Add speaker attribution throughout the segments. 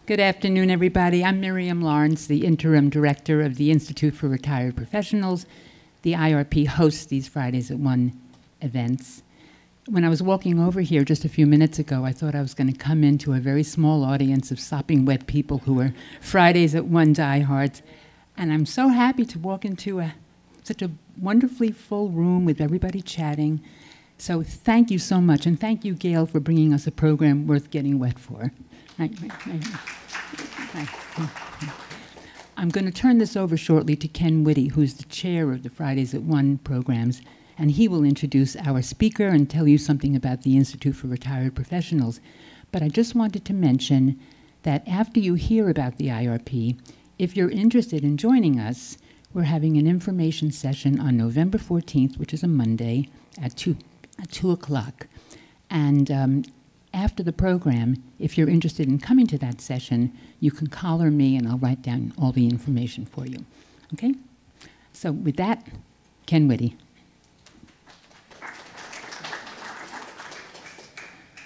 Speaker 1: Good afternoon, everybody. I'm Miriam Lawrence, the Interim Director of the Institute for Retired Professionals. The IRP hosts these Fridays at 1 events. When I was walking over here just a few minutes ago, I thought I was going to come into a very small audience of sopping wet people who are Fridays at 1 diehards. And I'm so happy to walk into such a wonderfully full room with everybody chatting. So thank you so much, and thank you, Gail, for bringing us a program worth getting wet for. I'm going to turn this over shortly to Ken Whitty, who's the chair of the Fridays at 1 programs, and he will introduce our speaker and tell you something about the Institute for Retired Professionals. But I just wanted to mention that after you hear about the IRP, if you're interested in joining us, we're having an information session on November 14th, which is a Monday, at 2 o'clock. And after the program, if you're interested in coming to that session, you can collar me and I'll write down all the information for you. Okay? So with that, Ken Whitty.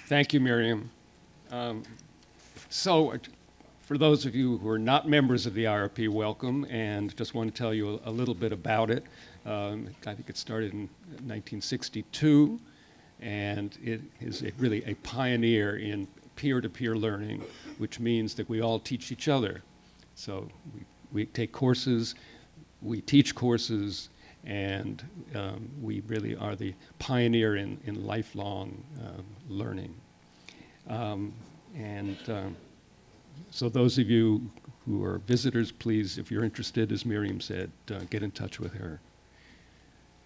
Speaker 2: Thank you, Miriam. So for those of you who are not members of the IRP, welcome, and just want to tell you a little bit about it. I think it started in 1962, and it is really a pioneer in peer-to-peer learning, which means that we all teach each other. So we take courses, we teach courses, and we really are the pioneer in lifelong learning. So those of you who are visitors, please, if you're interested, as Miriam said, get in touch with her.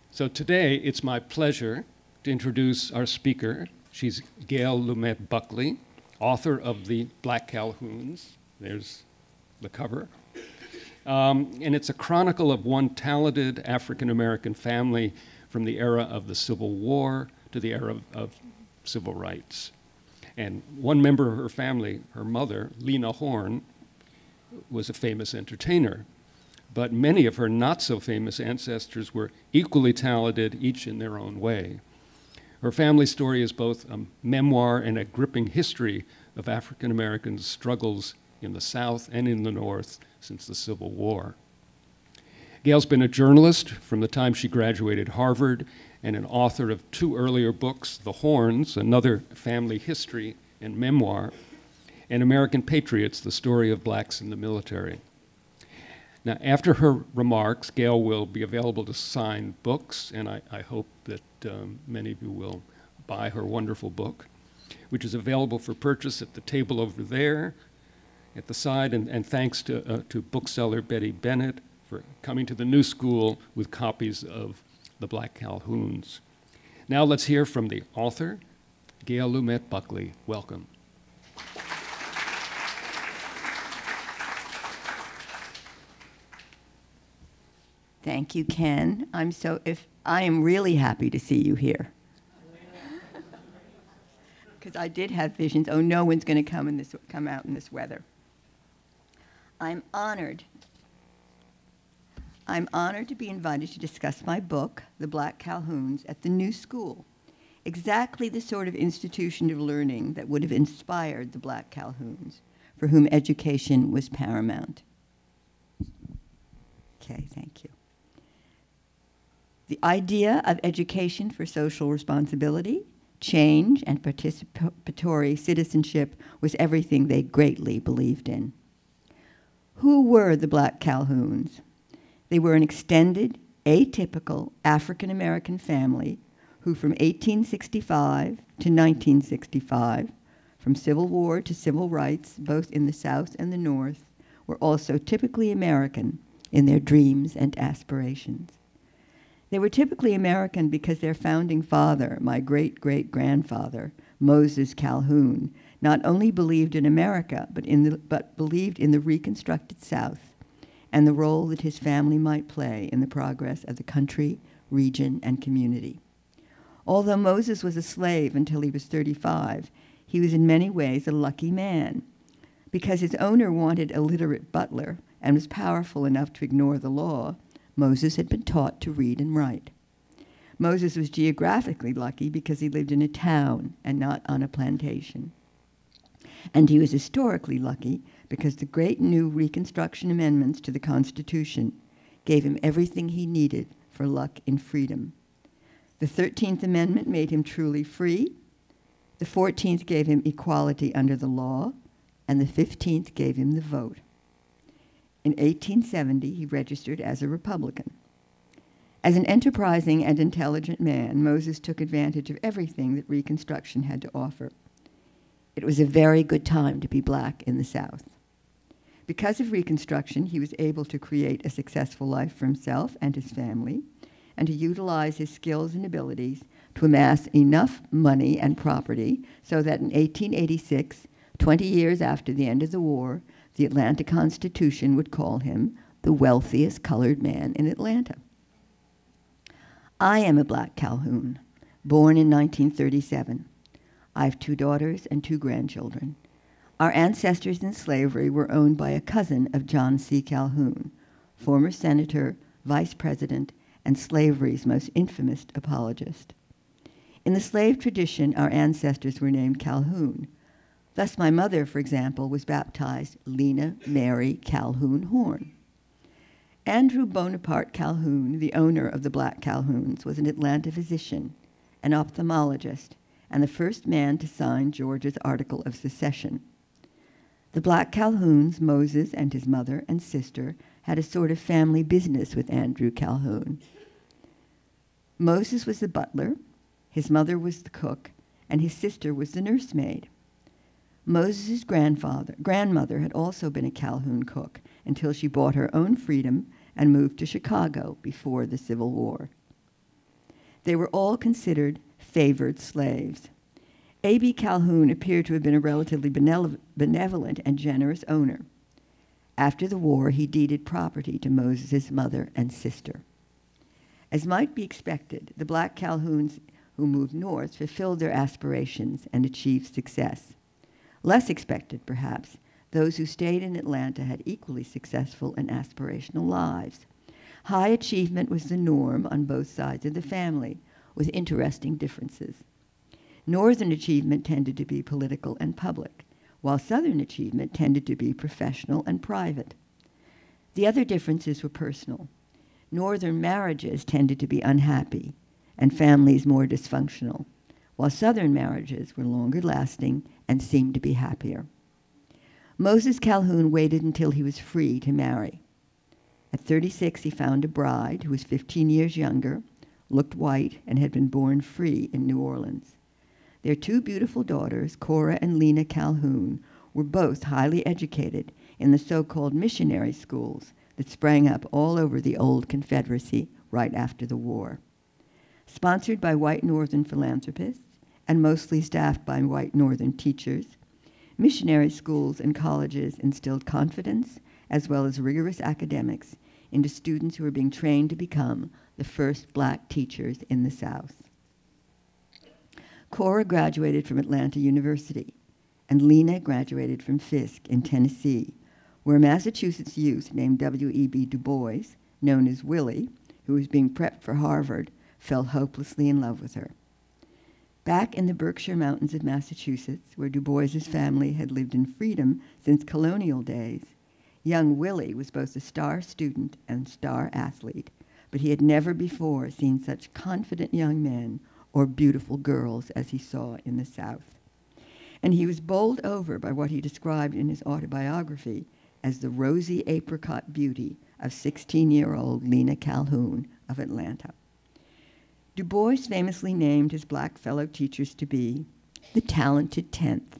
Speaker 2: So today, it's my pleasure to introduce our speaker. She's Gail Lumet Buckley, author of the Black Calhouns. There's the cover. And it's a chronicle of one talented African-American family from the era of the Civil War to the era of civil rights. And one member of her family, her mother, Lena Horne, was a famous entertainer. But many of her not-so-famous ancestors were equally talented, each in their own way. Her family story is both a memoir and a gripping history of African Americans' struggles in the South and in the North since the Civil War. Gail's been a journalist from the time she graduated Harvard and an author of 2 earlier books, The Horns, another family history and memoir, and American Patriots, the story of blacks in the military. Now, after her remarks, Gail will be available to sign books, and I hope that many of you will buy her wonderful book, which is available for purchase at the table over there, at the side, and thanks to bookseller Betty Bennett for coming to the New School with copies of the Black Calhouns. Now let's hear from the author, Gail Lumet Buckley. Welcome.
Speaker 3: Thank you, Ken. I am really happy to see you here. Because I did have visions. Oh, no one's going to come out in this weather. I'm honored to be invited to discuss my book, The Black Calhouns, at the New School, exactly the sort of institution of learning that would have inspired the Black Calhouns, for whom education was paramount. Okay, thank you. The idea of education for social responsibility, change, and participatory citizenship was everything they greatly believed in. Who were the Black Calhouns? They were an extended, atypical African-American family who from 1865 to 1965, from Civil War to civil rights, both in the South and the North, were also typically American in their dreams and aspirations. They were typically American because their founding father, my great-great-grandfather, Moses Calhoun, not only believed in America, but believed in the reconstructed South and the role that his family might play in the progress of the country, region, and community. Although Moses was a slave until he was 35, he was in many ways a lucky man. Because his owner wanted a literate butler and was powerful enough to ignore the law, Moses had been taught to read and write. Moses was geographically lucky because he lived in a town and not on a plantation. And he was historically lucky because the great new Reconstruction amendments to the Constitution gave him everything he needed for luck in freedom. The 13th Amendment made him truly free. The 14th gave him equality under the law, and the 15th gave him the vote. In 1870, he registered as a Republican. As an enterprising and intelligent man, Moses took advantage of everything that Reconstruction had to offer. It was a very good time to be black in the South. Because of Reconstruction, he was able to create a successful life for himself and his family, and to utilize his skills and abilities to amass enough money and property so that in 1886, 20 years after the end of the war, the Atlanta Constitution would call him the wealthiest colored man in Atlanta. I am a Black Calhoun, born in 1937. I have 2 daughters and 2 grandchildren. Our ancestors in slavery were owned by a cousin of John C. Calhoun, former senator, vice president, and slavery's most infamous apologist. In the slave tradition, our ancestors were named Calhoun. Thus, my mother, for example, was baptized Lena Mary Calhoun Horne. Andrew Bonaparte Calhoun, the owner of the Black Calhouns, was an Atlanta physician, an ophthalmologist, and the first man to sign Georgia's Article of Secession. The Black Calhouns, Moses and his mother and sister, had a sort of family business with Andrew Calhoun. Moses was the butler, his mother was the cook, and his sister was the nursemaid. Moses' grandmother had also been a Calhoun cook until she bought her own freedom and moved to Chicago before the Civil War. They were all considered favored slaves. A.B. Calhoun appeared to have been a relatively benevolent and generous owner. After the war, he deeded property to Moses' mother and sister. As might be expected, the Black Calhouns who moved north fulfilled their aspirations and achieved success. Less expected, perhaps, those who stayed in Atlanta had equally successful and aspirational lives. High achievement was the norm on both sides of the family, with interesting differences. Northern achievement tended to be political and public, while Southern achievement tended to be professional and private. The other differences were personal. Northern marriages tended to be unhappy, and families more dysfunctional, while Southern marriages were longer lasting and seemed to be happier. Moses Calhoun waited until he was free to marry. At 36, he found a bride who was 15 years younger, looked white, and had been born free in New Orleans. Their 2 beautiful daughters, Cora and Lena Calhoun, were both highly educated in the so-called missionary schools that sprang up all over the old Confederacy right after the war. Sponsored by white Northern philanthropists and mostly staffed by white Northern teachers, missionary schools and colleges instilled confidence as well as rigorous academics into students who were being trained to become the first black teachers in the South. Cora graduated from Atlanta University, and Lena graduated from Fisk in Tennessee, where a Massachusetts youth named W.E.B. Du Bois, known as Willie, who was being prepped for Harvard, fell hopelessly in love with her. Back in the Berkshire Mountains of Massachusetts, where Du Bois's family had lived in freedom since colonial days, young Willie was both a star student and star athlete, but he had never before seen such confident young men or beautiful girls as he saw in the South. And he was bowled over by what he described in his autobiography as the rosy apricot beauty of 16-year-old Lena Calhoun of Atlanta. Du Bois famously named his black fellow teachers to be the talented 10th,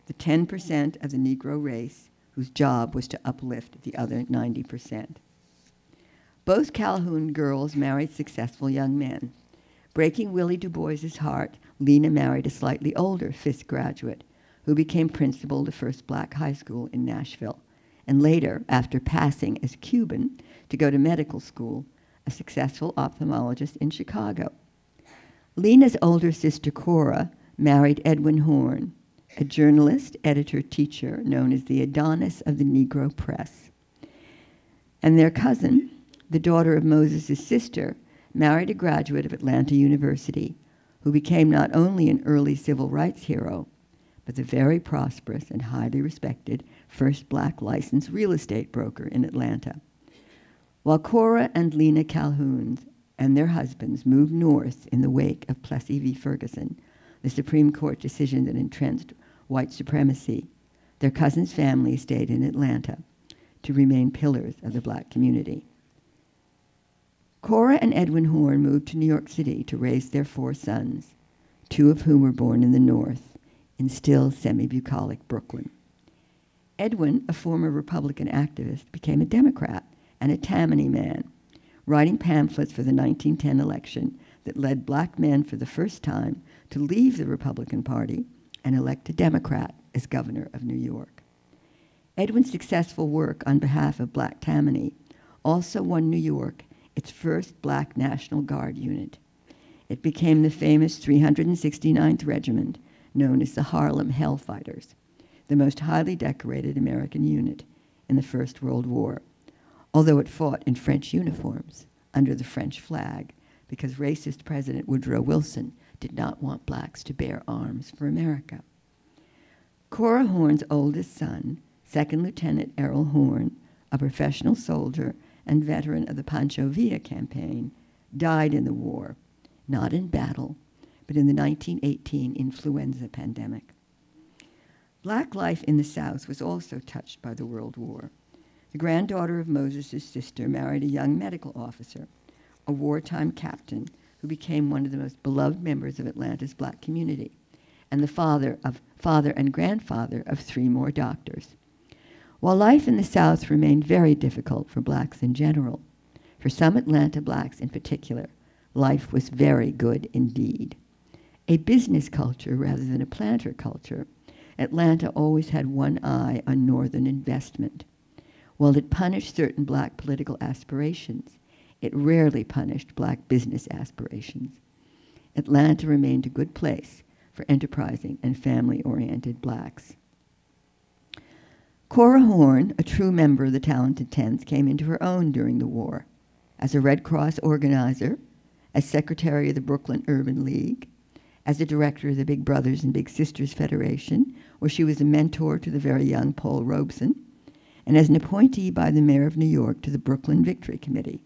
Speaker 3: the 10% of the Negro race whose job was to uplift the other 90%. Both Calhoun girls married successful young men. Breaking Willie Du Bois's heart, Lena married a slightly older Fisk graduate who became principal of the first black high school in Nashville, and later, after passing as Cuban, to go to medical school, a successful ophthalmologist in Chicago. Lena's older sister, Cora, married Edwin Horne, a journalist, editor, teacher known as the Adonis of the Negro press. And their cousin, the daughter of Moses' sister, married a graduate of Atlanta University who became not only an early civil rights hero, but the very prosperous and highly respected first black licensed real estate broker in Atlanta. While Cora and Lena Calhouns and their husbands moved north in the wake of Plessy v. Ferguson, the Supreme Court decision that entrenched white supremacy, their cousins' families stayed in Atlanta to remain pillars of the black community. Cora and Edwin Horne moved to New York City to raise their 4 sons, 2 of whom were born in the North, in still semi-bucolic Brooklyn. Edwin, a former Republican activist, became a Democrat and a Tammany man, writing pamphlets for the 1910 election that led black men for the first time to leave the Republican Party and elect a Democrat as governor of New York. Edwin's successful work on behalf of Black Tammany also won New York its first black National Guard unit. It became the famous 369th Regiment, known as the Harlem Hellfighters, the most highly decorated American unit in the First World War, although it fought in French uniforms under the French flag because racist President Woodrow Wilson did not want blacks to bear arms for America. Cora Horne's oldest son, Second Lieutenant Errol Horne, a professional soldier and veteran of the Pancho Villa campaign, died in the war, not in battle, but in the 1918 influenza pandemic. Black life in the South was also touched by the World War. The granddaughter of Moses' sister married a young medical officer, a wartime captain who became one of the most beloved members of Atlanta's black community, and the father and grandfather of 3 more doctors. While life in the South remained very difficult for blacks in general, for some Atlanta blacks in particular, life was very good indeed. A business culture rather than a planter culture, Atlanta always had one eye on northern investment. While it punished certain black political aspirations, it rarely punished black business aspirations. Atlanta remained a good place for enterprising and family-oriented blacks. Cora Horne, a true member of the Talented Tens, came into her own during the war as a Red Cross organizer, as secretary of the Brooklyn Urban League, as a director of the Big Brothers and Big Sisters Federation, where she was a mentor to the very young Paul Robeson, and as an appointee by the mayor of New York to the Brooklyn Victory Committee.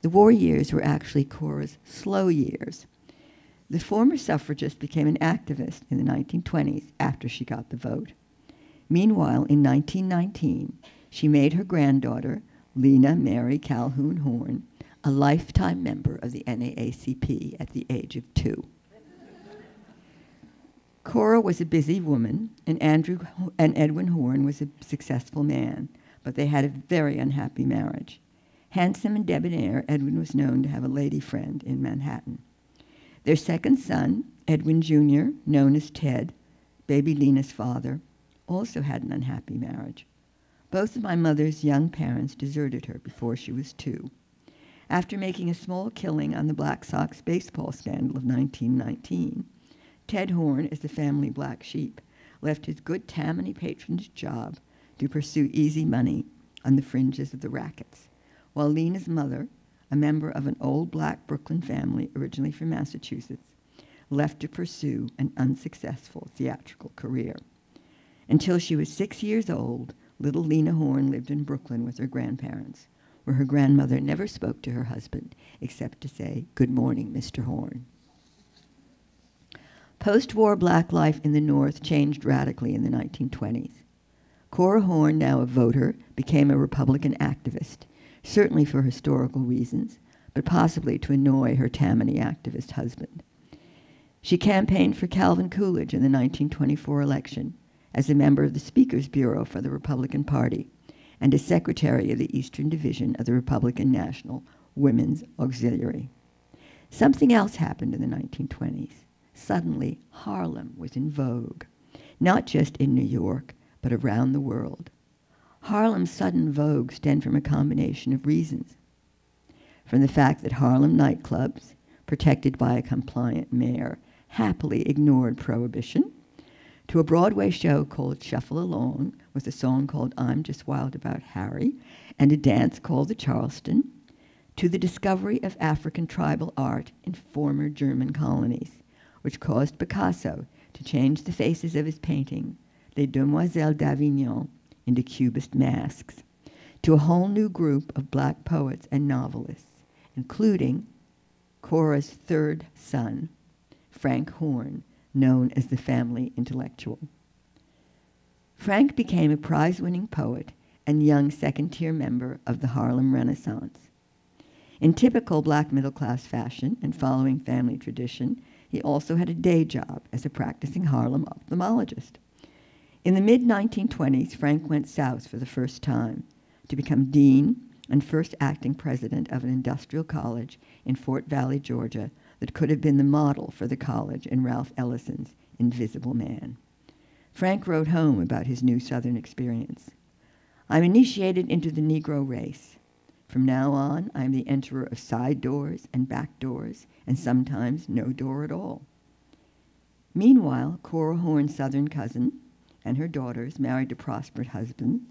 Speaker 3: The war years were actually Cora's slow years. The former suffragist became an activist in the 1920s after she got the vote. Meanwhile, in 1919, she made her granddaughter, Lena Mary Calhoun Horne, a lifetime member of the NAACP at the age of 2. Cora was a busy woman, and Edwin Horne was a successful man, but they had a very unhappy marriage. Handsome and debonair, Edwin was known to have a lady friend in Manhattan. Their second son, Edwin Jr., known as Ted, baby Lena's father, also had an unhappy marriage. Both of my mother's young parents deserted her before she was 2. After making a small killing on the Black Sox baseball scandal of 1919, Ted Horne, as the family black sheep, left his good Tammany patronage job to pursue easy money on the fringes of the rackets, while Lena's mother, a member of an old black Brooklyn family originally from Massachusetts, left to pursue an unsuccessful theatrical career. Until she was 6 years old, little Lena Horne lived in Brooklyn with her grandparents, where her grandmother never spoke to her husband except to say, "Good morning, Mr. Horne." Post-war black life in the North changed radically in the 1920s. Cora Horne, now a voter, became a Republican activist, certainly for historical reasons, but possibly to annoy her Tammany activist husband. She campaigned for Calvin Coolidge in the 1924 election as a member of the Speaker's Bureau for the Republican Party and as secretary of the Eastern Division of the Republican National Women's Auxiliary. Something else happened in the 1920s. Suddenly, Harlem was in vogue, not just in New York, but around the world. Harlem's sudden vogue stemmed from a combination of reasons. From the fact that Harlem nightclubs, protected by a compliant mayor, happily ignored prohibition, to a Broadway show called Shuffle Along, with a song called I'm Just Wild About Harry, and a dance called the Charleston, to the discovery of African tribal art in former German colonies, which caused Picasso to change the faces of his painting, Les Demoiselles d'Avignon, into Cubist masks, to a whole new group of black poets and novelists, including Cora's third son, Frank Horne, known as the family intellectual. Frank became a prize-winning poet and young second-tier member of the Harlem Renaissance. In typical black middle-class fashion and following family tradition, he also had a day job as a practicing Harlem ophthalmologist. In the mid-1920s, Frank went south for the first time to become dean and first acting president of an industrial college in Fort Valley, Georgia, that could have been the model for the college in Ralph Ellison's Invisible Man. Frank wrote home about his new Southern experience. "I'm initiated into the Negro race. From now on, I am the enterer of side doors and back doors, and sometimes no door at all." Meanwhile, Cora Horne's Southern cousin and her daughters, married to prosperous husbands,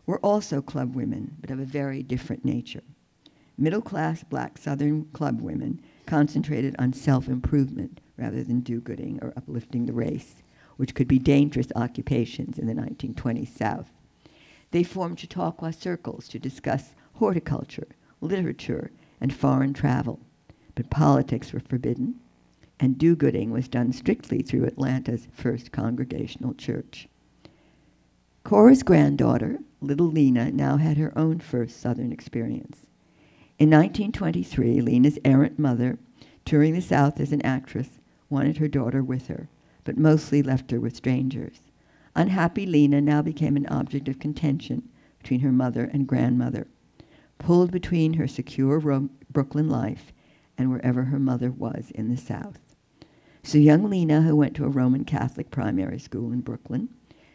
Speaker 3: were also club women, but of a very different nature. Middle-class black Southern club women concentrated on self-improvement rather than do-gooding or uplifting the race, which could be dangerous occupations in the 1920s South. They formed Chautauqua circles to discuss horticulture, literature, and foreign travel, but politics were forbidden, and do-gooding was done strictly through Atlanta's First Congregational Church. Cora's granddaughter, little Lena, now had her own first Southern experience. In 1923, Lena's errant mother, touring the South as an actress, wanted her daughter with her, but mostly left her with strangers. Unhappy Lena now became an object of contention between her mother and grandmother, pulled between her secure Brooklyn life and wherever her mother was in the South. So young Lena, who went to a Roman Catholic primary school in Brooklyn,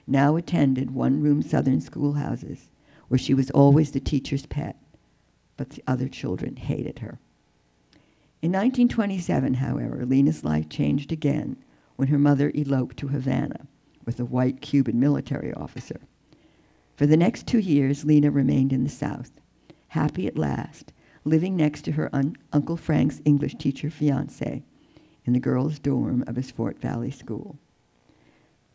Speaker 3: now attended one-room Southern schoolhouses where she was always the teacher's pet, but the other children hated her. In 1927, however, Lena's life changed again when her mother eloped to Havana with a white Cuban military officer. For the next 2 years, Lena remained in the South, happy at last, living next to her Uncle Frank's English teacher fiancé in the girls' dorm of his Fort Valley school.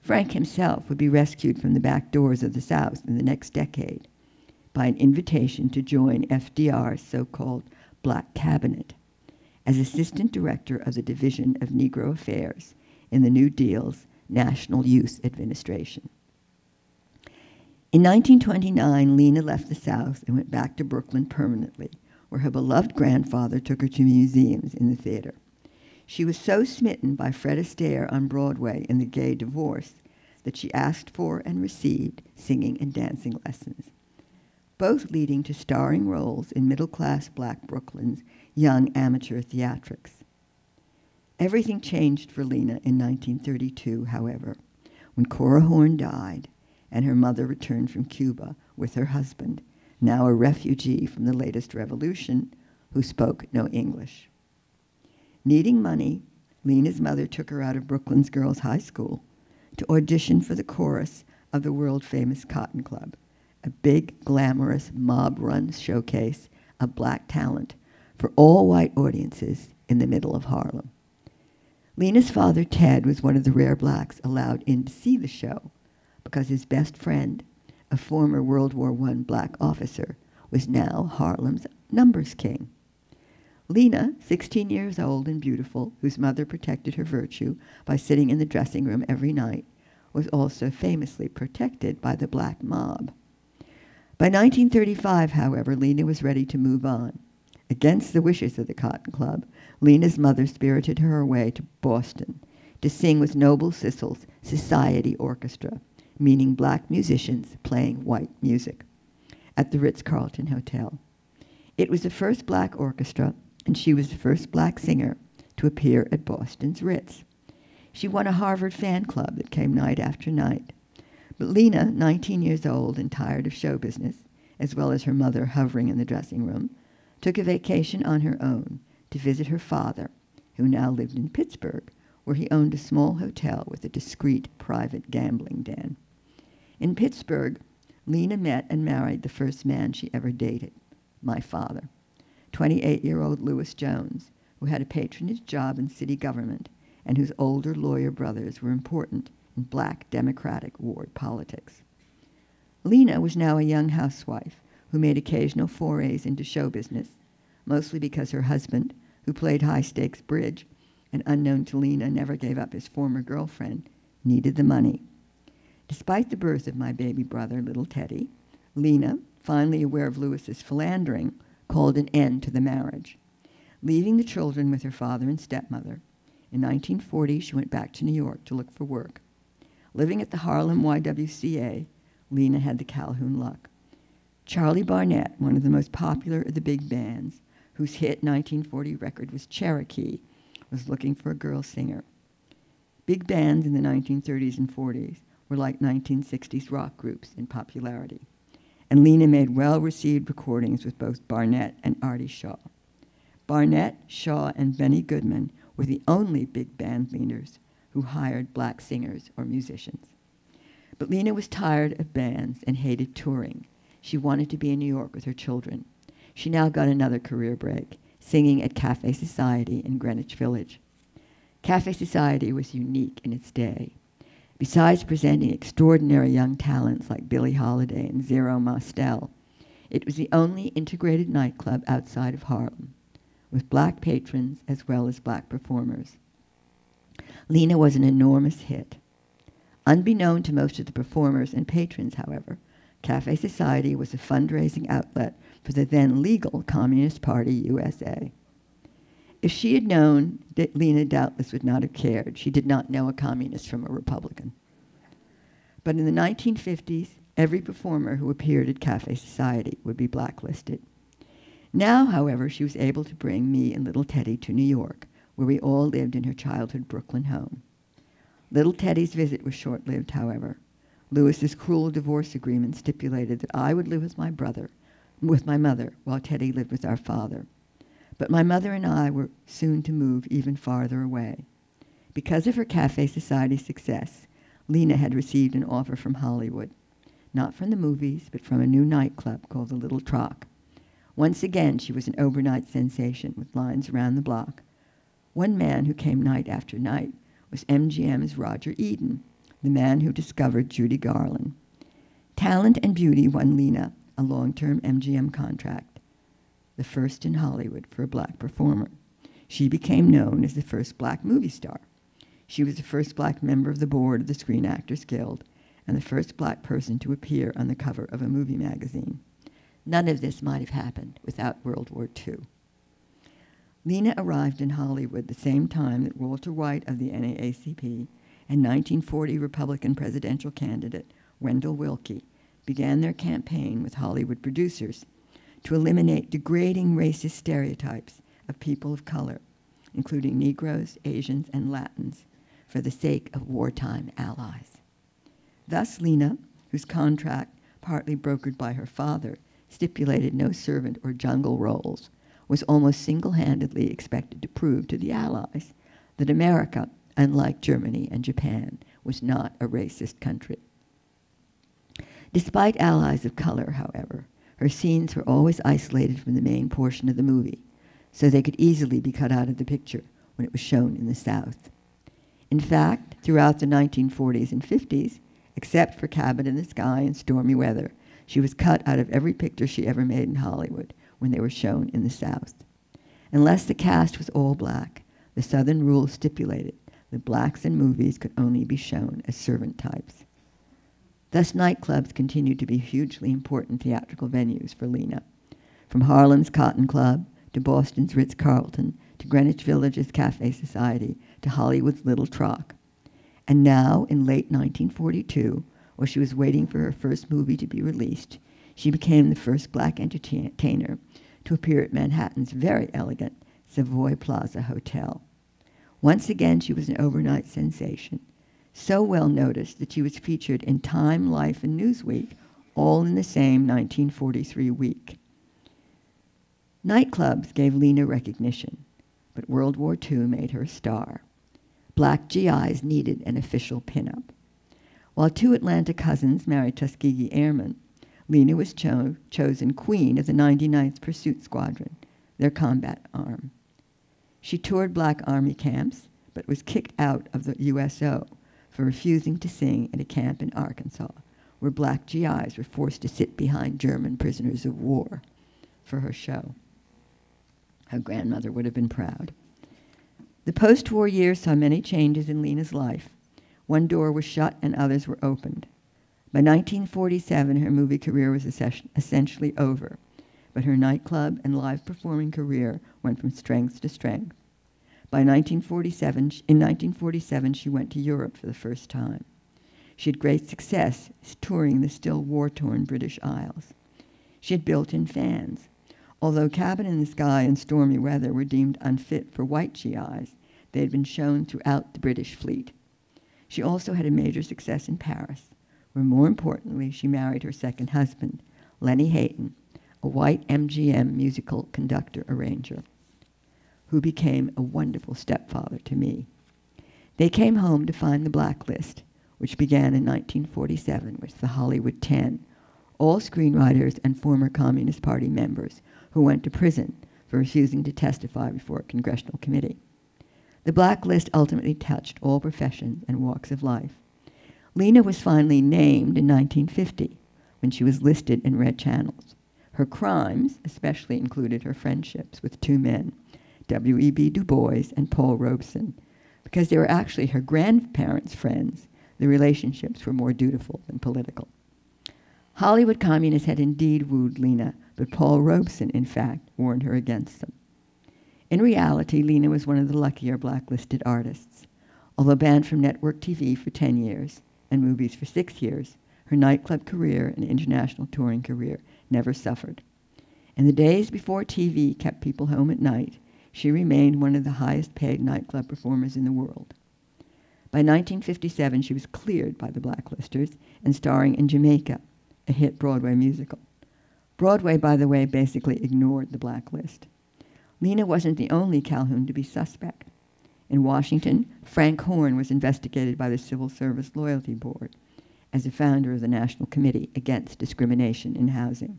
Speaker 3: Frank himself would be rescued from the back doors of the South in the next decade by an invitation to join FDR's so-called Black Cabinet as Assistant Director of the Division of Negro Affairs in the New Deal's National Youth Administration. In 1929, Lena left the South and went back to Brooklyn permanently, where her beloved grandfather took her to museums in the theater. She was so smitten by Fred Astaire on Broadway in The Gay Divorce that she asked for and received singing and dancing lessons, both leading to starring roles in middle-class black Brooklyn's young amateur theatrics. Everything changed for Lena in 1932, however, when Cora Horne died and her mother returned from Cuba with her husband, now a refugee from the latest revolution, who spoke no English. Needing money, Lena's mother took her out of Brooklyn's Girls' High School to audition for the chorus of the world-famous Cotton Club, a big, glamorous, mob-run showcase of black talent for all-white audiences in the middle of Harlem. Lena's father, Ted, was one of the rare blacks allowed in to see the show because his best friend, a former World War I black officer, was now Harlem's numbers king. Lena, 16 years old and beautiful, whose mother protected her virtue by sitting in the dressing room every night, was also famously protected by the black mob. By 1935, however, Lena was ready to move on. Against the wishes of the Cotton Club, Lena's mother spirited her away to Boston to sing with Noble Sissel's Society Orchestra, meaning black musicians playing white music, at the Ritz-Carlton Hotel. It was the first black orchestra, and she was the first black singer to appear at Boston's Ritz. She won a Harvard fan club that came night after night. But Lena, 19 years old and tired of show business, as well as her mother hovering in the dressing room, took a vacation on her own to visit her father, who now lived in Pittsburgh, where he owned a small hotel with a discreet private gambling den. In Pittsburgh, Lena met and married the first man she ever dated, my father, 28-year-old Lewis Jones, who had a patronage job in city government and whose older lawyer brothers were important in black Democratic ward politics. Lena was now a young housewife who made occasional forays into show business, mostly because her husband, who played high-stakes bridge and unknown to Lena never gave up his former girlfriend, needed the money. Despite the birth of my baby brother, little Teddy, Lena, finally aware of Lewis's philandering, called an end to the marriage. Leaving the children with her father and stepmother, in 1940 she went back to New York to look for work. Living at the Harlem YWCA, Lena had the Calhoun luck. Charlie Barnett, one of the most popular of the big bands, whose hit 1940 record was Cherokee, was looking for a girl singer. Big bands in the 1930s and 40s were like 1960s rock groups in popularity, and Lena made well-received recordings with both Barnett and Artie Shaw. Barnett, Shaw, and Benny Goodman were the only big band leaders who hired black singers or musicians. But Lena was tired of bands and hated touring. She wanted to be in New York with her children. She now got another career break, singing at Cafe Society in Greenwich Village. Cafe Society was unique in its day. Besides presenting extraordinary young talents like Billie Holiday and Zero Mostel, it was the only integrated nightclub outside of Harlem, with black patrons as well as black performers. Lena was an enormous hit. Unbeknown to most of the performers and patrons, however, Cafe Society was a fundraising outlet for the then legal Communist Party USA. If she had known, Lena doubtless would not have cared. She did not know a communist from a Republican. But in the 1950s, every performer who appeared at Cafe Society would be blacklisted. Now, however, she was able to bring me and little Teddy to New York, where we all lived in her childhood Brooklyn home. Little Teddy's visit was short-lived, however. Lewis's cruel divorce agreement stipulated that I would live with my mother, while Teddy lived with our father. But my mother and I were soon to move even farther away. Because of her Cafe Society success, Lena had received an offer from Hollywood, not from the movies, but from a new nightclub called the Little Troc. Once again, she was an overnight sensation with lines around the block. One man who came night after night was MGM's Roger Eden, the man who discovered Judy Garland. Talent and beauty won Lena a long-term MGM contract, the first in Hollywood for a black performer. She became known as the first black movie star. She was the first black member of the board of the Screen Actors Guild and the first black person to appear on the cover of a movie magazine. None of this might have happened without World War II. Lena arrived in Hollywood the same time that Walter White of the NAACP and 1940 Republican presidential candidate Wendell Willkie began their campaign with Hollywood producers to eliminate degrading racist stereotypes of people of color, including Negroes, Asians, and Latins, for the sake of wartime allies. Thus, Lena, whose contract, partly brokered by her father, stipulated no servant or jungle roles, was almost single-handedly expected to prove to the Allies that America, unlike Germany and Japan, was not a racist country. Despite allies of color, however, her scenes were always isolated from the main portion of the movie, so they could easily be cut out of the picture when it was shown in the South. In fact, throughout the 1940s and 50s, except for Cabin in the Sky and Stormy Weather, she was cut out of every picture she ever made in Hollywood when they were shown in the South. Unless the cast was all black, the Southern rules stipulated that blacks in movies could only be shown as servant types. Thus, nightclubs continued to be hugely important theatrical venues for Lena. From Harlem's Cotton Club to Boston's Ritz-Carlton to Greenwich Village's Cafe Society to Hollywood's Little Troc. And now, in late 1942, while she was waiting for her first movie to be released, she became the first black entertainer to appear at Manhattan's very elegant Savoy Plaza Hotel. Once again, she was an overnight sensation, so well noticed that she was featured in Time, Life, and Newsweek, all in the same 1943 week. Nightclubs gave Lena recognition, but World War II made her a star. Black GIs needed an official pinup. While two Atlanta cousins married Tuskegee Airmen, Lena was chosen queen of the 99th Pursuit Squadron, their combat arm. She toured black army camps, but was kicked out of the USO for refusing to sing at a camp in Arkansas, where black GIs were forced to sit behind German prisoners of war for her show. Her grandmother would have been proud. The post-war years saw many changes in Lena's life. One door was shut and others were opened. By 1947, her movie career was essentially over, but her nightclub and live performing career went from strength to strength. In 1947, she went to Europe for the first time. She had great success touring the still war-torn British Isles. She had built-in fans. Although Cabin in the Sky and Stormy Weather were deemed unfit for white GIs, they had been shown throughout the British fleet. She also had a major success in Paris, where more importantly, she married her second husband, Lenny Hayton, a white MGM musical conductor arranger, who became a wonderful stepfather to me. They came home to find the blacklist, which began in 1947 with the Hollywood 10, all screenwriters and former Communist Party members who went to prison for refusing to testify before a congressional committee. The blacklist ultimately touched all professions and walks of life. Lena was finally named in 1950 when she was listed in red channels. Her crimes especially included her friendships with two men, W.E.B. Du Bois and Paul Robeson. Because they were actually her grandparents' friends, the relationships were more dutiful than political. Hollywood communists had indeed wooed Lena, but Paul Robeson, in fact, warned her against them. In reality, Lena was one of the luckier blacklisted artists. Although banned from network TV for 10 years and movies for 6 years, her nightclub career and international touring career never suffered. In the days before TV kept people home at night, she remained one of the highest-paid nightclub performers in the world. By 1957, she was cleared by the blacklisters and starring in Jamaica, a hit Broadway musical. Broadway, by the way, basically ignored the blacklist. Lena wasn't the only Calhoun to be suspect. In Washington, Frank Horne was investigated by the Civil Service Loyalty Board as a founder of the National Committee Against Discrimination in Housing.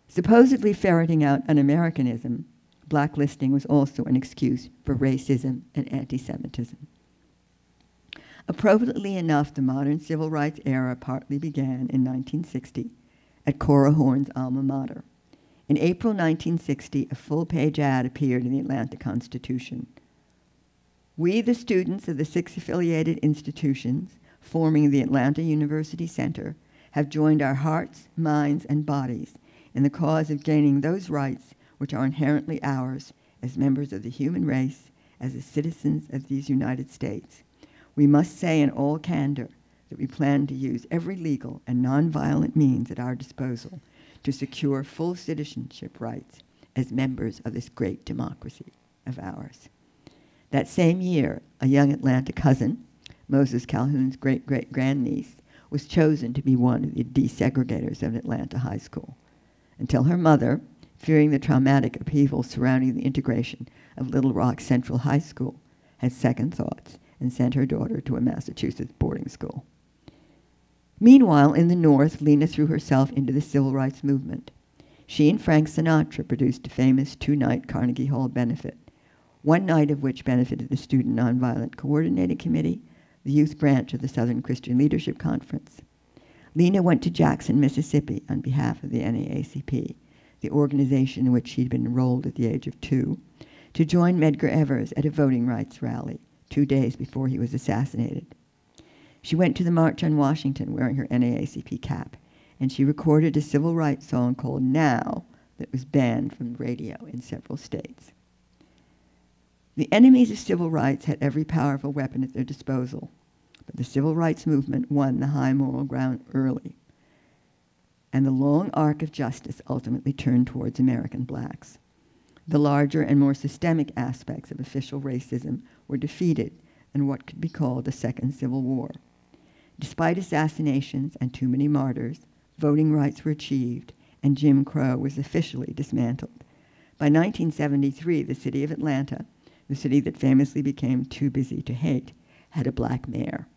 Speaker 3: Supposedly ferreting out un-Americanism, blacklisting was also an excuse for racism and anti-Semitism. Appropriately enough, the modern civil rights era partly began in 1960 at Cora Horne's alma mater. In April 1960, a full-page ad appeared in the Atlanta Constitution. We, the students of the 6 affiliated institutions forming the Atlanta University Center, have joined our hearts, minds, and bodies in the cause of gaining those rights which are inherently ours as members of the human race, as the citizens of these United States. We must say in all candor that we plan to use every legal and nonviolent means at our disposal to secure full citizenship rights as members of this great democracy of ours. That same year, a young Atlanta cousin, Moses Calhoun's great-great-grandniece, was chosen to be one of the desegregators of Atlanta High School, until her mother, fearing the traumatic upheaval surrounding the integration of Little Rock Central High School, had second thoughts and sent her daughter to a Massachusetts boarding school. Meanwhile, in the North, Lena threw herself into the civil rights movement. She and Frank Sinatra produced a famous 2-night Carnegie Hall benefit, one night of which benefited the Student Nonviolent Coordinating Committee, the youth branch of the Southern Christian Leadership Conference. Lena went to Jackson, Mississippi on behalf of the NAACP, the organization in which she'd been enrolled at the age of 2, to join Medgar Evers at a voting rights rally 2 days before he was assassinated. She went to the March on Washington wearing her NAACP cap, and she recorded a civil rights song called Now that was banned from radio in several states. The enemies of civil rights had every powerful weapon at their disposal, but the civil rights movement won the high moral ground early, and the long arc of justice ultimately turned towards American blacks. The larger and more systemic aspects of official racism were defeated in what could be called the Second Civil War. Despite assassinations and too many martyrs, voting rights were achieved, and Jim Crow was officially dismantled. By 1973, the city of Atlanta, the city that famously became too busy to hate, had a black mayor.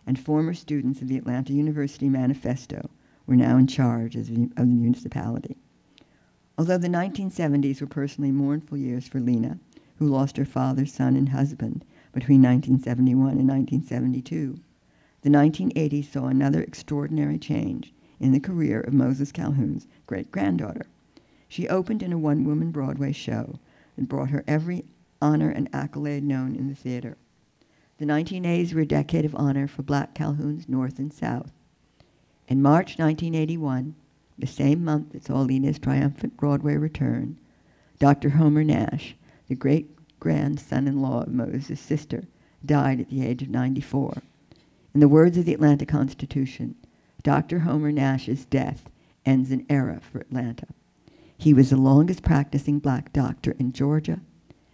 Speaker 3: And former students of the Atlanta University Manifesto were now in charge of the municipality. Although the 1970s were personally mournful years for Lena, who lost her father, son, and husband between 1971 and 1972. The 1980s saw another extraordinary change in the career of Moses Calhoun's great-granddaughter. She opened in a one-woman Broadway show that brought her every honor and accolade known in the theater. The 1980s were a decade of honor for Black Calhouns North and South. In March 1981, the same month that saw Lena's triumphant Broadway return, Dr. Homer Nash, the great-grandson-in-law of Moses' sister, died at the age of 94. In the words of the Atlanta Constitution, Dr. Homer Nash's death ends an era for Atlanta. He was the longest practicing black doctor in Georgia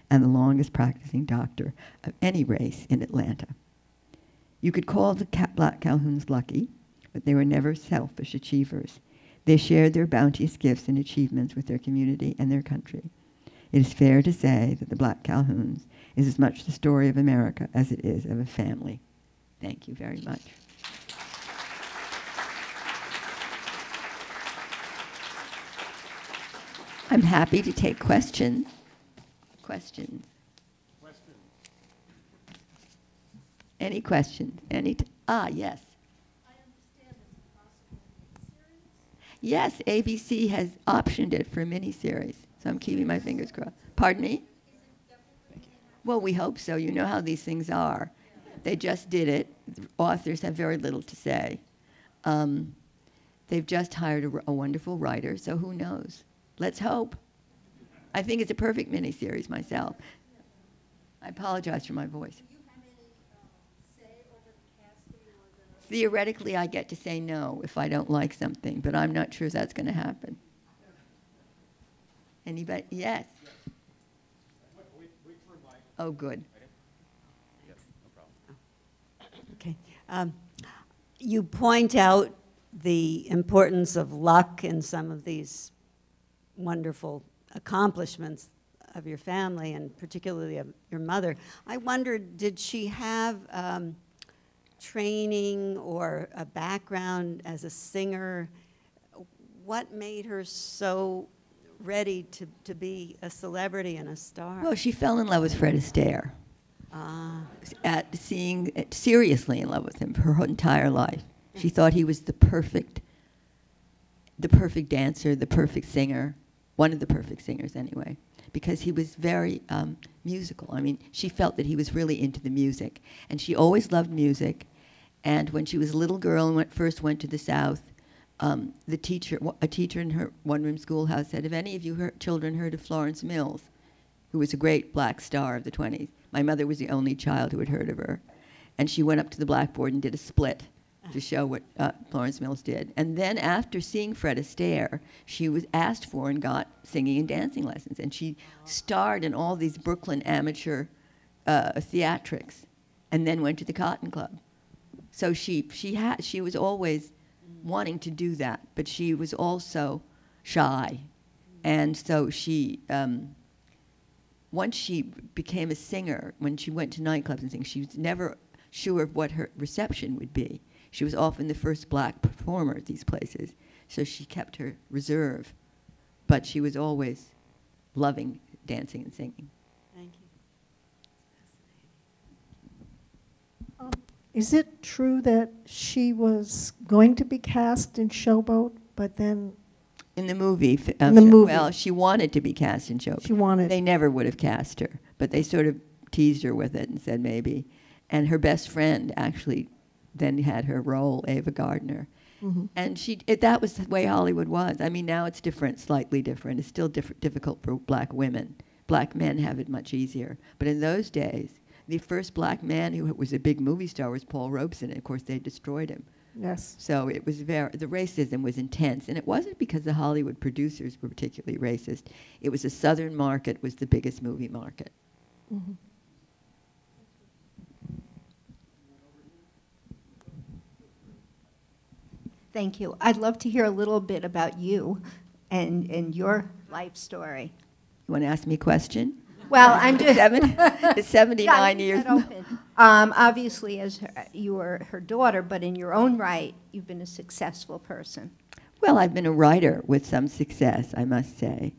Speaker 3: and the longest practicing doctor of any race in Atlanta. You could call the Black Calhouns lucky, but they were never selfish achievers. They shared their bounteous gifts and achievements with their community and their country. It is fair to say that the Black Calhouns is as much the story of America as it is of a family. Thank you very much. I'm happy to take questions. Questions? Any questions? Yes.
Speaker 4: I understand it's a possible miniseries.
Speaker 3: Yes, ABC has optioned it for a miniseries, so I'm keeping my fingers crossed. Pardon me? Well, we hope so. You know how these things are. They just did it. The authors have very little to say. They've just hired a wonderful writer, so who knows? Let's hope. I think it's a perfect miniseries myself. I apologize for my voice.
Speaker 4: Do you have any say over the casting or the...
Speaker 3: Theoretically, I get to say no if I don't like something, but I'm not sure that's going to happen. Anybody? Yes. Oh, good.
Speaker 5: Okay. You point out the importance of luck in some of these wonderful accomplishments of your family, and particularly of your mother. I wondered, did she have training or a background as a singer? What made her so ready to be a celebrity and a star?
Speaker 3: Well, she fell in love with Fred Astaire. Seriously in love with him for her entire life. She thought he was the perfect dancer, the perfect singer, one of the perfect singers anyway, because he was very musical. I mean, she felt that he was really into the music, and she always loved music. And when she was a little girl and first went to the South, a teacher in her one-room schoolhouse said, "Have any of you children heard of Florence Mills, who was a great black star of the 20s?" My mother was the only child who had heard of her. And she went up to the blackboard and did a split to show what Florence Mills did. And then after seeing Fred Astaire, she was asked for and got singing and dancing lessons. And she starred in all these Brooklyn amateur theatrics and then went to the Cotton Club. So she was always wanting to do that, but she was also shy. And so she... once she became a singer, when she went to nightclubs and things, she was never sure of what her reception would be. She was often the first black performer at these places, so she kept her reserve. But she was always loving dancing and singing.
Speaker 5: Thank you.
Speaker 4: Is it true that she was going to be cast in Showboat, but then...
Speaker 3: In the movie.
Speaker 4: In the movie.
Speaker 3: Well, she wanted to be cast in Showboat.
Speaker 4: She wanted...
Speaker 3: They never would have cast her, but they sort of teased her with it and said maybe. And her best friend actually then had her role, Ava Gardner.
Speaker 4: Mm-hmm.
Speaker 3: And that was the way Hollywood was. I mean, now it's different, slightly different. It's still difficult for black women. Black men have it much easier. But in those days, the first black man who was a big movie star was Paul Robeson, and of course they destroyed him.
Speaker 4: Yes.
Speaker 3: So it was the racism was intense. And it wasn't because the Hollywood producers were particularly racist. It was the Southern market was the biggest movie market.
Speaker 4: Mm-hmm.
Speaker 6: Thank you. I'd love to hear a little bit about you and your life story.
Speaker 3: You want to ask me a question?
Speaker 6: Well, I'm just...
Speaker 3: It's 79 years.
Speaker 6: Obviously, as you were her daughter, but in your own right, you've been a successful person.
Speaker 3: Well, I've been a writer with some success, I must say.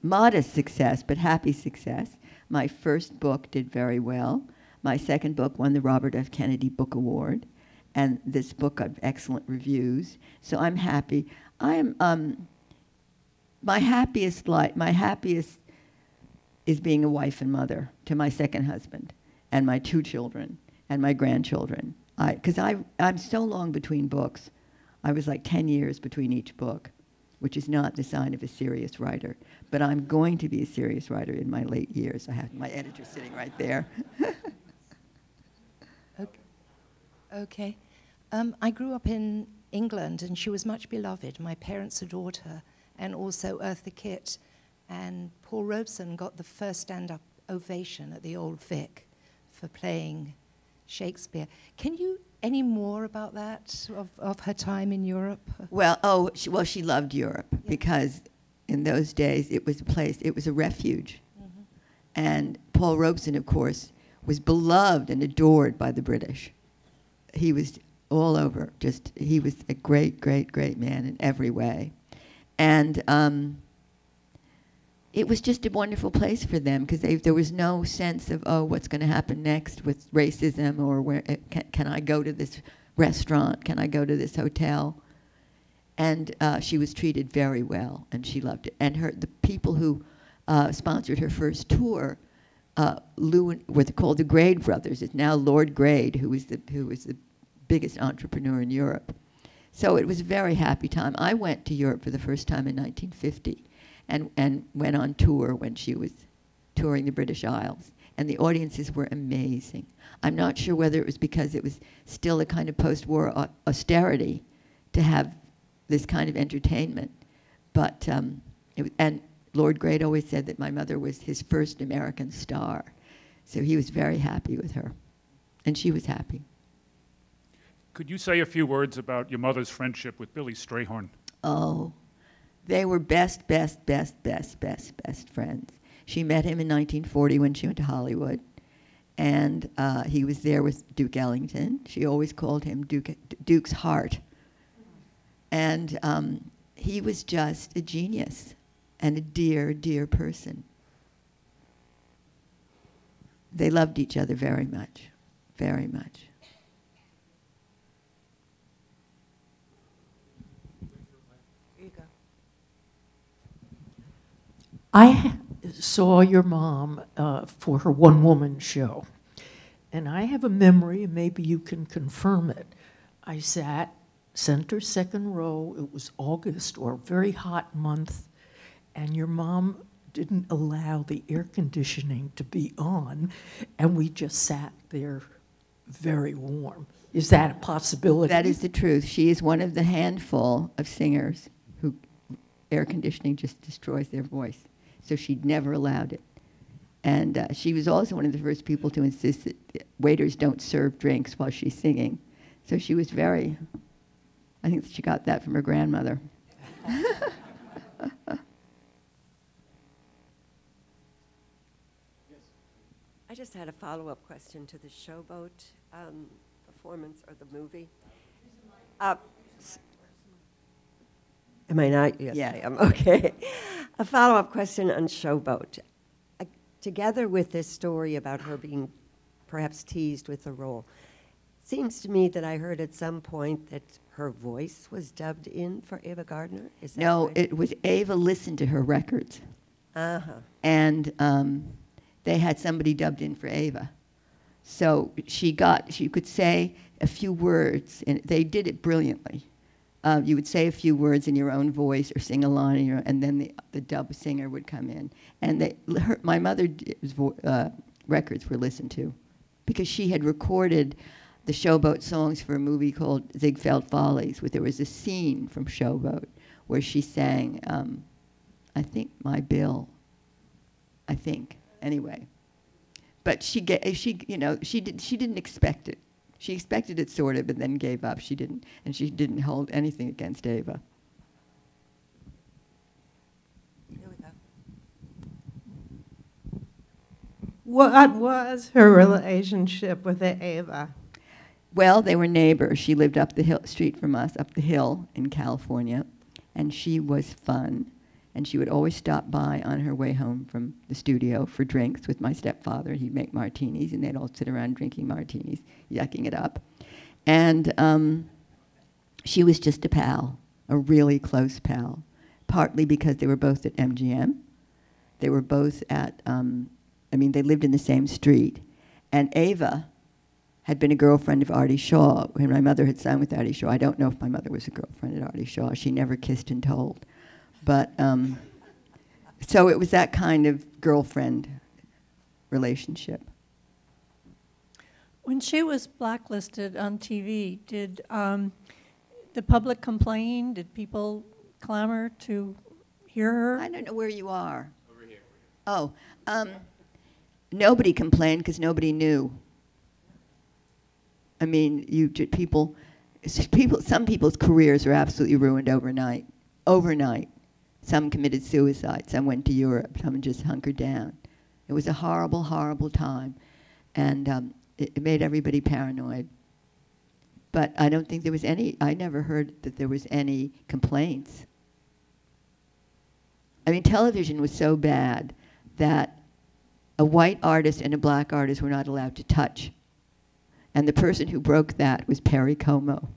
Speaker 3: Modest success, but happy success. My first book did very well. My second book won the Robert F. Kennedy Book Award, and this book got excellent reviews. So I'm happy. My happiest is being a wife and mother to my second husband and my 2 children and my grandchildren. Because I'm so long between books. I was like 10 years between each book, which is not the sign of a serious writer. But I'm going to be a serious writer in my late years. I have my editor sitting right there.
Speaker 7: Okay. I grew up in England, and she was much beloved. My parents adored her, and also Eartha Kitt. And Paul Robeson got the first stand-up ovation at the Old Vic for playing Shakespeare. Can you any more about that, of her time in Europe?
Speaker 3: Well, she loved Europe, yeah, because in those days it was a refuge. Mm-hmm. And Paul Robeson, of course, was beloved and adored by the British. He was all over, he was a great, great, great man in every way. And it was just a wonderful place for them, because there was no sense of, oh, what's going to happen next with racism, or where can I go to this restaurant? Can I go to this hotel? And she was treated very well, and she loved it. And the people who sponsored her first tour were called the Grade brothers. It's now Lord Grade, who was the biggest entrepreneur in Europe. So it was a very happy time. I went to Europe for the first time in 1950. And went on tour when she was touring the British Isles. And the audiences were amazing. I'm not sure whether it was because it was still a kind of post-war austerity to have this kind of entertainment. But, and Lord Grade always said that my mother was his first American star. So he was very happy with her. And she was happy.
Speaker 8: Could you say a few words about your mother's friendship with Billy Strayhorn?
Speaker 3: Oh. They were best friends. She met him in 1940 when she went to Hollywood. And he was there with Duke Ellington. She always called him Duke's heart. And he was just a genius and a dear, dear person. They loved each other very much, very much.
Speaker 9: I saw your mom for her one-woman show, and I have a memory, and maybe you can confirm it. I sat center, second row. It was August, or a very hot month, and your mom didn't allow the air conditioning to be on, and we just sat there very warm. Is that a possibility?
Speaker 3: That is the truth. She is one of the handful of singers who air conditioning just destroys their voice. So she'd never allowed it. And she was also one of the first people to insist that waiters don't serve drinks while she's singing. So she was I think she got that from her grandmother.
Speaker 10: I just had a follow-up question to the Showboat performance or the movie. Am I not? Yes,
Speaker 3: Yeah.
Speaker 10: I am. Okay. A follow-up question on Showboat. Together with this story about her being perhaps teased with the role, seems to me that I heard at some point that her voice was dubbed in for Ava Gardner. Is that
Speaker 3: No,
Speaker 10: right?
Speaker 3: it was Ava listened to her records.
Speaker 10: Uh-huh.
Speaker 3: And they had somebody dubbed in for Ava. So she could say a few words, and they did it brilliantly. You would say a few words in your own voice or sing a line, and then the dub singer would come in. And my mother's records were listened to because she had recorded the Showboat songs for a movie called Ziegfeld Follies, where there was a scene from Showboat where she sang, I think, My Bill, I think, anyway. But she didn't expect it. She expected it sort of, but then gave up. She didn't, and she didn't hold anything against Ava.
Speaker 10: There we go.
Speaker 11: What was her relationship with Ava?
Speaker 3: Well, they were neighbors. She lived up the street from us, up the hill in California, and she was fun. And she would always stop by on her way home from the studio for drinks with my stepfather. He'd make martinis, and they'd all sit around drinking martinis, yucking it up. And she was just a pal, a really close pal, partly because they were both at MGM. They were both at, they lived in the same street. And Ava had been a girlfriend of Artie Shaw when my mother had sung with Artie Shaw. I don't know if my mother was a girlfriend of Artie Shaw. She never kissed and told. But, so it was that kind of girlfriend relationship.
Speaker 12: When she was blacklisted on TV, did the public complain? Did people clamor to hear her?
Speaker 3: I don't know where you are. Over here. Oh, nobody complained because nobody knew. I mean, some people's careers are absolutely ruined overnight. Overnight. Some committed suicide, some went to Europe, some just hunkered down. It was a horrible, horrible time. And it made everybody paranoid. But I don't think there was any, I never heard that there was any complaints. I mean, television was so bad that a white artist and a black artist were not allowed to touch. And the person who broke that was Perry Como,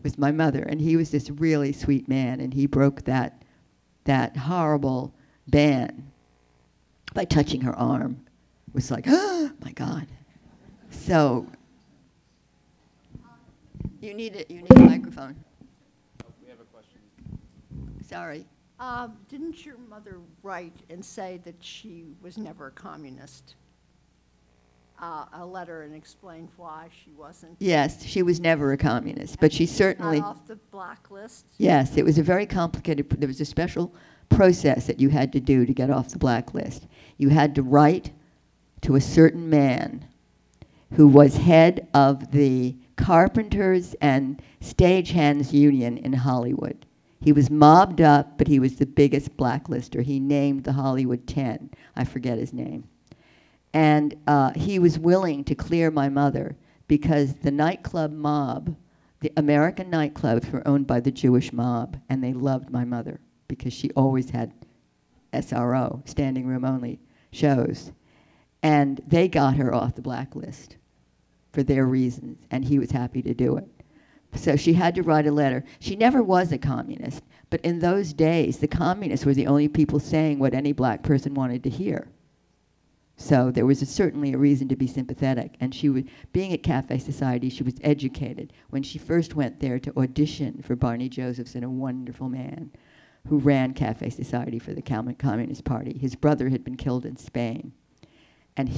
Speaker 3: with my mother. And he was this really sweet man, and he broke that horrible ban by touching her arm. It was like, oh my God. So, you need a microphone.
Speaker 13: Oh, we have a question.
Speaker 3: Sorry.
Speaker 14: Didn't your mother write and say that she was never a communist? A letter and explain why she wasn't?
Speaker 3: Yes, she was never a communist, but she certainly...
Speaker 14: Not off the blacklist?
Speaker 3: Yes, it was a very complicated... There was a special process that you had to do to get off the blacklist. You had to write to a certain man who was head of the Carpenters and Stagehands Union in Hollywood. He was mobbed up, but he was the biggest blacklister. He named the Hollywood 10. I forget his name. And he was willing to clear my mother because the nightclub mob, the American nightclubs were owned by the Jewish mob, and they loved my mother because she always had SRO, standing room only, shows. And they got her off the blacklist for their reasons, and he was happy to do it. So she had to write a letter. She never was a communist, but in those days, the communists were the only people saying what any black person wanted to hear. So there was certainly a reason to be sympathetic. And she was, being at Cafe Society, she was educated. When she first went there to audition for Barney Josephson, a wonderful man who ran Cafe Society for the Communist Party. His brother had been killed in Spain. And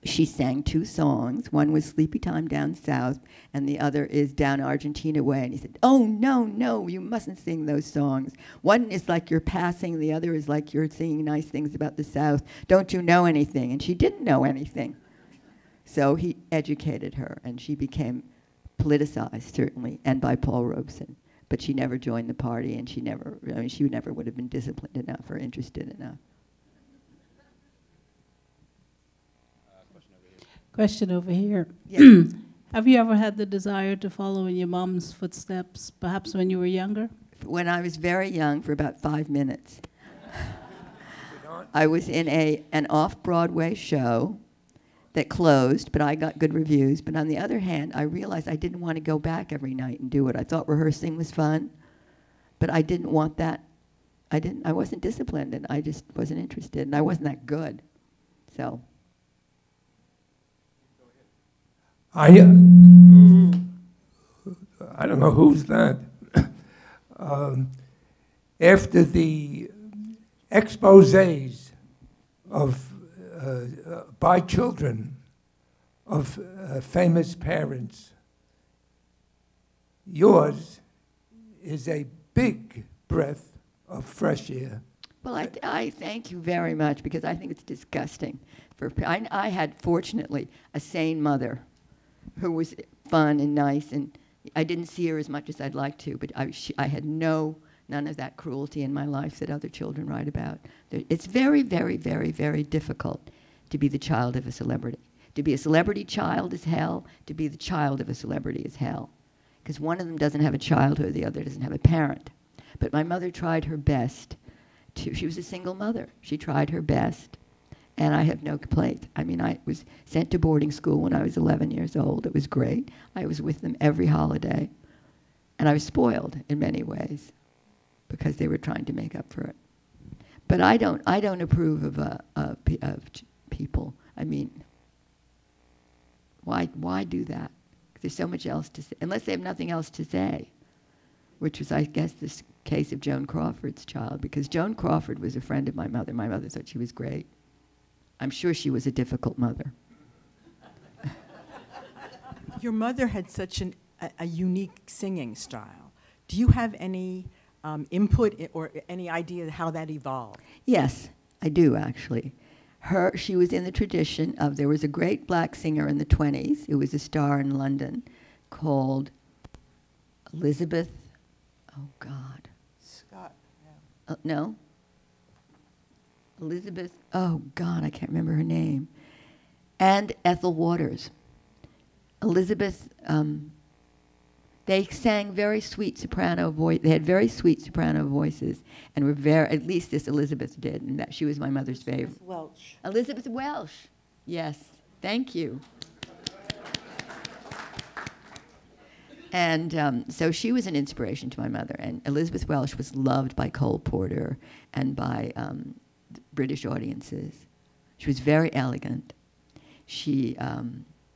Speaker 3: she sang 2 songs. One was Sleepy Time Down South, and the other is Down Argentina Way. And he said, oh, no, no, you mustn't sing those songs. One is like you're passing, the other is like you're singing nice things about the South. Don't you know anything? And she didn't know anything. So he educated her, and she became politicized, certainly, and by Paul Robeson. But she never joined the party, and she never would have been disciplined enough or interested enough.
Speaker 15: Question over here.
Speaker 3: Yes.
Speaker 15: Have you ever had the desire to follow in your mom's footsteps, perhaps when you were younger?
Speaker 3: When I was very young, for about 5 minutes. I was in an off-Broadway show that closed, but I got good reviews. But on the other hand, I realized I didn't want to go back every night and do it. I thought rehearsing was fun, but I didn't want that. I wasn't disciplined, and I just wasn't interested, and I wasn't that good. So.
Speaker 16: I don't know who's that. After the exposés of by children of famous parents, yours is a big breath of fresh air.
Speaker 3: Well, I thank you very much, because I think it's disgusting. I had, fortunately, a sane mother who was fun and nice, and I didn't see her as much as I'd like to, but I had none of that cruelty in my life that other children write about. It's very, very, very, very difficult to be the child of a celebrity. To be a celebrity child is hell. To be the child of a celebrity is hell. Because one of them doesn't have a childhood, the other doesn't have a parent. But my mother tried her best she was a single mother. She tried her best, and I have no complaints. I mean, I was sent to boarding school when I was 11 years old. It was great. I was with them every holiday, and I was spoiled in many ways because they were trying to make up for it. But I don't approve of people. I mean, why do that? 'Cause there's so much else to say, unless they have nothing else to say, which was, I guess, this case of Joan Crawford's child, because Joan Crawford was a friend of my mother. My mother thought she was great. I'm sure she was a difficult mother.
Speaker 17: Your mother had such a unique singing style. Do you have any input or any idea how that evolved?
Speaker 3: Yes, I do, actually. She was in the tradition of, there was a great black singer in the 20s who was a star in London called Elizabeth, oh God.
Speaker 17: Scott.
Speaker 3: No? Elizabeth, oh God, I can't remember her name. And Ethel Waters. Elizabeth, they sang very sweet soprano voice. They had very sweet soprano voices, and were very, at least this Elizabeth did, and that she was my mother's favorite.
Speaker 17: Welsh.
Speaker 3: Elizabeth Welsh. Yes, thank you. And so she was an inspiration to my mother, and Elizabeth Welsh was loved by Cole Porter and by British audiences. She was very elegant. She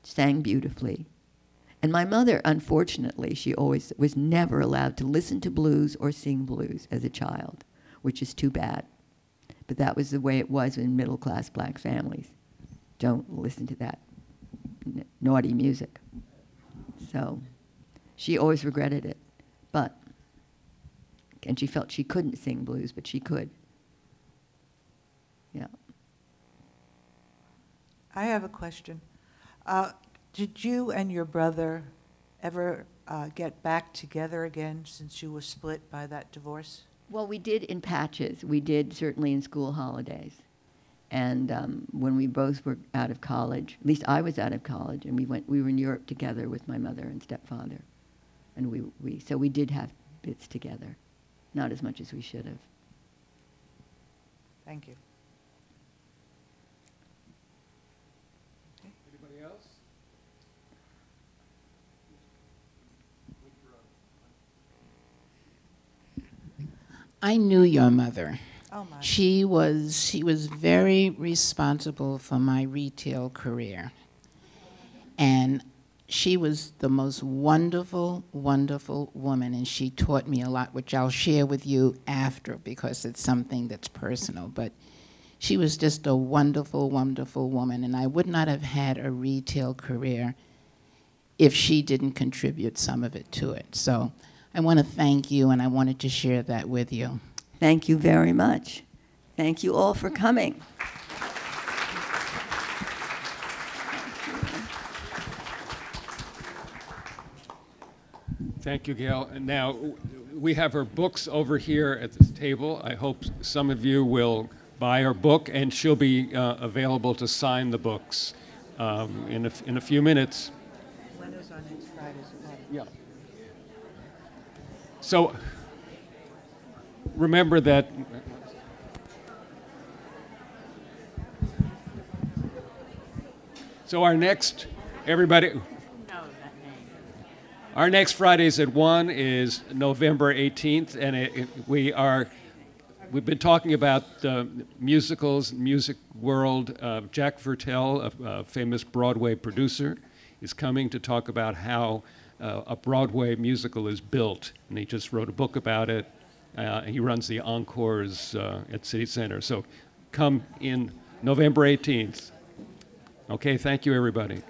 Speaker 3: sang beautifully. And my mother, unfortunately, she always was never allowed to listen to blues or sing blues as a child, which is too bad. But that was the way it was in middle-class black families. Don't listen to that naughty music. So she always regretted it. And she felt she couldn't sing blues, but she could. Yeah.
Speaker 18: I have a question. Did you and your brother ever get back together again since you were split by that divorce?
Speaker 3: Well, we did in patches. We did certainly in school holidays. And when we both were out of college, at least I was out of college, and we were in Europe together with my mother and stepfather. And so we did have bits together. Not as much as we should have.
Speaker 18: Thank you.
Speaker 2: Anybody else?
Speaker 19: I knew your mother.
Speaker 18: Oh my.
Speaker 19: She was very responsible for my retail career. And she was the most wonderful, wonderful woman, and she taught me a lot, which I'll share with you after because it's something that's personal. But she was just a wonderful, wonderful woman, and I would not have had a retail career if she didn't contribute some of it to it. So I want to thank you, and I wanted to share that with you.
Speaker 3: Thank you very much. Thank you all for coming.
Speaker 2: Thank you, Gail. And now, we have her books over here at this table. I hope some of you will buy her book, and she'll be available to sign the books in a few minutes.
Speaker 18: When is our next Friday's wedding?
Speaker 2: Yeah. So, remember that our next, everybody, our next Fridays at 1 is November 18th, and we've been talking about musicals, music world. Jack Viertel, a famous Broadway producer, is coming to talk about how a Broadway musical is built, and he just wrote a book about it. He runs the encores at City Center. So come in November 18th. Okay, thank you, everybody.